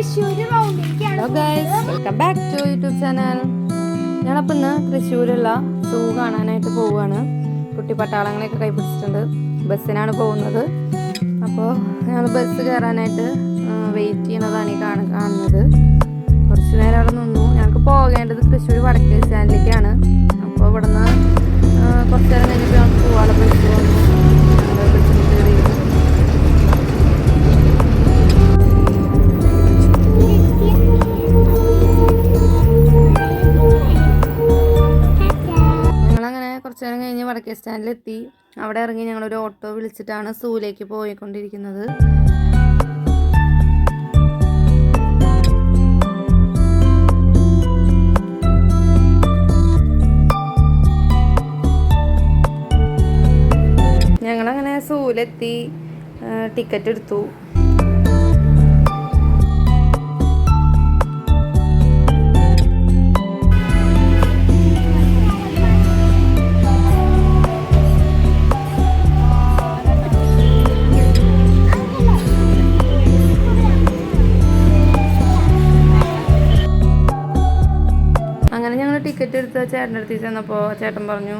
Hello guys, welcome back to YouTube channel. ഞാനപ്പോൾ ഇന്ന് തൃശ്ശൂരുള്ള സൂ കാണാനായിട്ട് പോവുകയാണ്. കുട്ടി പട്ടാളങ്ങളെയൊക്കെ കൈപ്പിടിച്ചിട്ടുണ്ട്. ബസ്സിനാണ് പോകുന്നത്. അപ്പോൾ ഞങ്ങൾ ബസ് കയറാനായിട്ട് വെയിറ്റ് ചെയ്യണതാണ് ഈ കാണുന്നത്. കുറച്ച് നേരം അവിടെ നിന്നു. ഞങ്ങൾക്ക് പോകേണ്ടത് തൃശ്ശൂർ വടക്കേ സ്റ്റാൻഡിലേക്കാണ്. അപ്പോൾ ഇവിടെ നിന്ന് കുറച്ച് നേരം കഴിഞ്ഞപ്പോൾ ഞങ്ങൾക്ക് പോകാനുള്ള ബസ് വന്നു. ബസ്സിൽ കയറി. കുറച്ച് നേരം കഴിഞ്ഞ് വടക്കേ സ്റ്റാൻഡിലെത്തി. അവിടെ ഇറങ്ങി ഞങ്ങളൊരു ഓട്ടോ വിളിച്ചിട്ടാണ് സൂയിലേക്ക് പോയിക്കൊണ്ടിരിക്കുന്നത്. ഞങ്ങളങ്ങനെ സൂയിലെത്തി, ടിക്കറ്റ് എടുത്തു. അങ്ങനെ ഞങ്ങൾ ടിക്കറ്റ് എടുത്ത് ചേട്ടൻ്റെ അടുത്ത് ചെന്നപ്പോൾ ചേട്ടൻ പറഞ്ഞു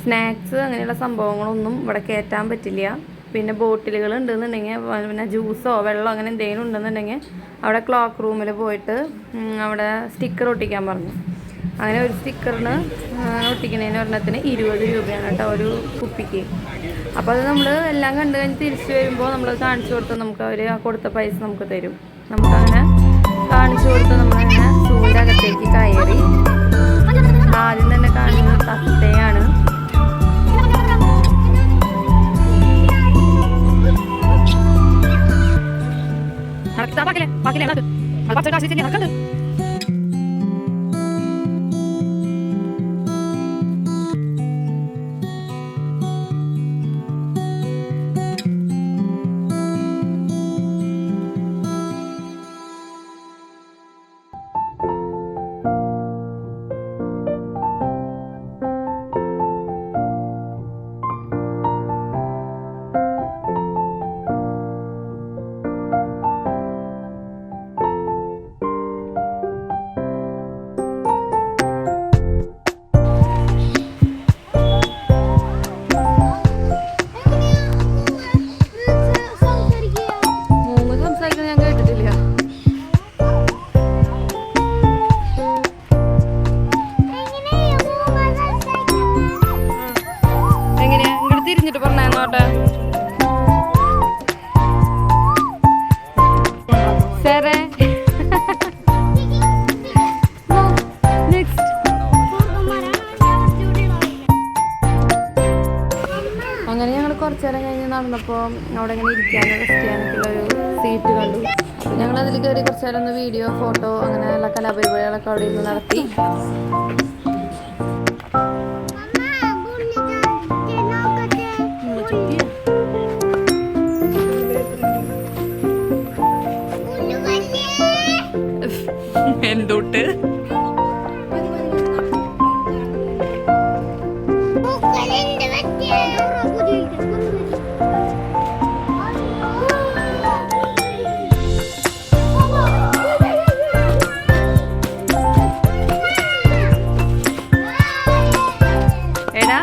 സ്നാക്സ് അങ്ങനെയുള്ള സംഭവങ്ങളൊന്നും ഇവിടെ കയറ്റാൻ പറ്റില്ല. പിന്നെ ബോട്ടിലുകൾ ഉണ്ടെന്നുണ്ടെങ്കിൽ, പിന്നെ ജ്യൂസോ വെള്ളമോ അങ്ങനെ എന്തെങ്കിലും ഉണ്ടെന്നുണ്ടെങ്കിൽ അവിടെ ക്ലോക്ക് റൂമിൽ പോയിട്ട് അവിടെ സ്റ്റിക്കർ ഒട്ടിക്കാൻ പറഞ്ഞു. അങ്ങനെ ഒരു സ്റ്റിക്കറിന് ഒട്ടിക്കുന്നതിന് ഒരെണ്ണത്തിന് 20 രൂപയാണ് കേട്ടോ ഒരു കുപ്പിക്ക്. അപ്പോൾ അത് നമ്മൾ എല്ലാം കണ്ടു കഴിഞ്ഞ് തിരിച്ചു വരുമ്പോൾ നമ്മൾ കാണിച്ചു കൊടുത്ത് നമുക്ക് അവർ കൊടുത്ത പൈസ നമുക്ക് തരും. നമുക്കങ്ങനെ കാണിച്ചു കൊടുത്ത് നമ്മളങ്ങനെ സൂവിൻ്റെ അകത്തേക്ക് കയറി. ആദ്യം തന്നെ കാണുന്നത് തത്തയാണ്. തിരിഞ്ഞിട്ട് പറഞ്ഞോട്ടെ. സാറേ അങ്ങനെ ഞങ്ങൾ കുറച്ചു നേരം കഴിഞ്ഞ് നടന്നപ്പോൾ അവിടെ ഇങ്ങനെ ഇരിക്കാനും റെസ്റ്റ് ചെയ്യാനൊക്കെയുള്ള ഒരു സീറ്റ് കണ്ടു. അപ്പോൾ ഞങ്ങൾ അതിൽ കയറി കുറച്ചു നേരം ഒന്ന് വീഡിയോ, ഫോട്ടോ അങ്ങനെയുള്ള കലാപരിപാടികളൊക്കെ അവിടെ ഇരുന്ന് നടത്തി. എന്തൊട്ട് എടാ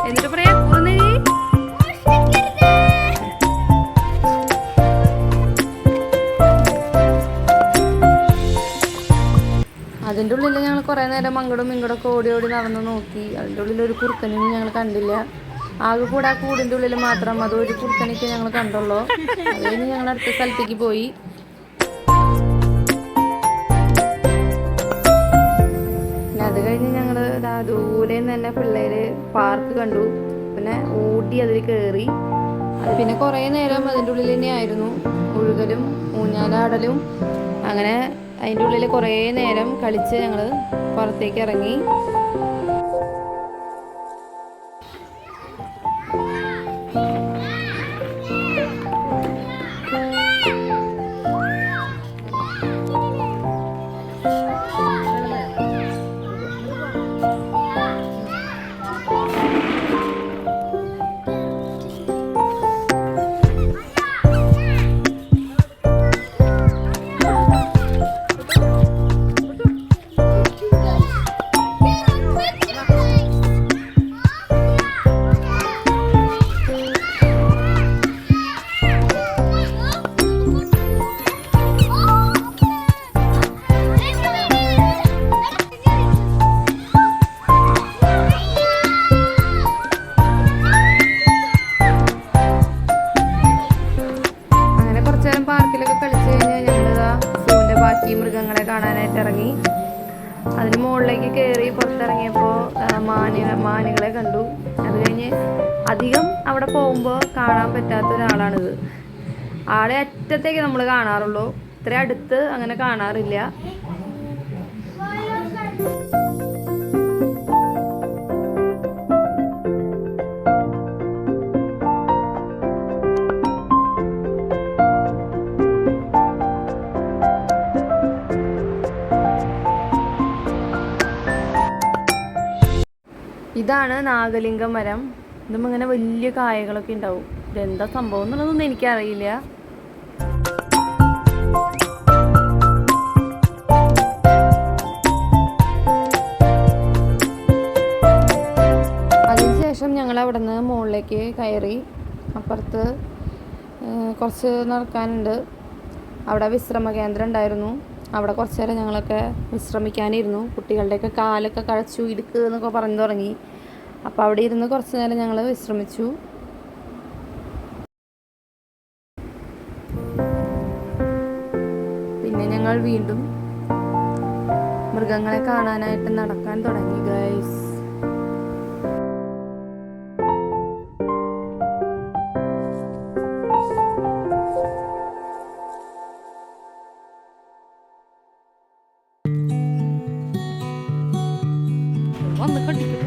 എന്നിട്ട് പറയാ അതിൻ്റെ ഉള്ളിൽ ഞങ്ങൾ കുറേ നേരം അങ്ങോട്ടും ഇങ്ങോട്ടൊക്കെ ഓടി നടന്ന് നോക്കി. അതിൻ്റെ ഉള്ളിൽ ഒരു കുറുക്കനെയും ഞങ്ങൾ കണ്ടില്ല. ആകെ കൂടെ ആ കൂടിൻ്റെ ഉള്ളിൽ മാത്രം അതൊരു കുറുക്കനൊക്കെ ഞങ്ങൾ കണ്ടുള്ളൂ. അത് കഴിഞ്ഞ് ഞങ്ങൾ അടുത്ത സ്ഥലത്തേക്ക് പോയി. പിന്നെ അത് കഴിഞ്ഞ് ഞങ്ങൾ ദൂരെ തന്നെ പിള്ളേർ പാർക്ക് കണ്ടു. പിന്നെ ഊട്ടി അതിൽ കയറി. അത് പിന്നെ കുറേ നേരം അതിൻ്റെ ഉള്ളിൽ തന്നെയായിരുന്നു. ഒഴുകലും ഊഞ്ഞാലാടലും അങ്ങനെ അതിൻ്റെ ഉള്ളിൽ കുറേ നേരം കളിച്ച് ഞങ്ങൾ പുറത്തേക്ക് ഇറങ്ങി. നേരം പാർക്കിലൊക്കെ കളിച്ച് കഴിഞ്ഞ് ഞങ്ങളിതാ സൂവിൻ്റെ ബാക്കി മൃഗങ്ങളെ കാണാനായിട്ട് ഇറങ്ങി. അതിന് മുകളിലേക്ക് കയറി പുറത്തിറങ്ങിയപ്പോൾ മാനുകളെ കണ്ടു. അത് കഴിഞ്ഞ് അധികം അവിടെ പോകുമ്പോൾ കാണാൻ പറ്റാത്ത ഒരാളാണിത്. ആളെ അറ്റത്തേക്ക് നമ്മൾ കാണാറുള്ളൂ, ഇത്ര അടുത്ത് അങ്ങനെ കാണാറില്ല. ഇതാണ് നാഗലിംഗം മരം. ഇതും ഇങ്ങനെ വലിയ കായകളൊക്കെ ഉണ്ടാവും. ഇതെന്താ സംഭവം എന്നുള്ളതൊന്നും എനിക്കറിയില്ല. അതിനുശേഷം ഞങ്ങൾ അവിടെ നിന്ന് മുകളിലേക്ക് കയറി. അപ്പുറത്ത് കുറച്ച് നടക്കാനുണ്ട്. അവിടെ വിശ്രമ കേന്ദ്രം ഉണ്ടായിരുന്നു. അവിടെ കുറച്ച് നേരം ഞങ്ങളൊക്കെ വിശ്രമിക്കാനിരുന്നു. കുട്ടികളുടെയൊക്കെ കാലൊക്കെ കഴച്ചു ഇടുക്കുക എന്നൊക്കെ പറഞ്ഞു തുടങ്ങി. അപ്പോൾ അവിടെ ഇരുന്ന് കുറച്ച് നേരം ഞങ്ങൾ വിശ്രമിച്ചു. പിന്നെ ഞങ്ങൾ വീണ്ടും മൃഗങ്ങളെ കാണാനായിട്ട് നടക്കാൻ തുടങ്ങി ഗൈസ്. വന്ന് കണ്ടിട്ടില്ല.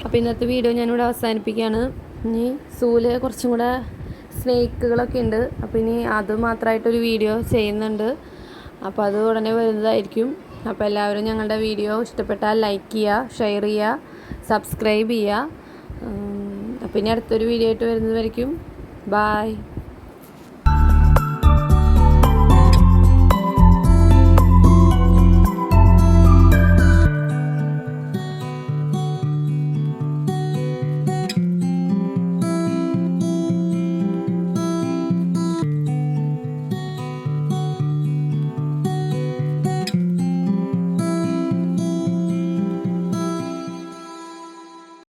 അപ്പോൾ ഇന്നത്തെ വീഡിയോ ഞാനിവിടെ അവസാനിപ്പിക്കുകയാണ്. ഇനി സൂല് കുറച്ചും കൂടെ സ്നേക്കുകളൊക്കെ ഉണ്ട്. അപ്പോൾ ഇനി അത് മാത്രമായിട്ടൊരു വീഡിയോ ചെയ്യുന്നുണ്ട്. അപ്പോൾ അത് ഉടനെ വരുന്നതായിരിക്കും. അപ്പോൾ എല്ലാവരും ഞങ്ങളുടെ വീഡിയോ ഇഷ്ടപ്പെട്ടാൽ ലൈക്ക് ചെയ്യുക, ഷെയർ ചെയ്യുക, സബ്സ്ക്രൈബ് ചെയ്യുക. അപ്പോൾ ഇനി അടുത്തൊരു വീഡിയോ ആയിട്ട് വരുന്നതായിരിക്കും. ബായ്.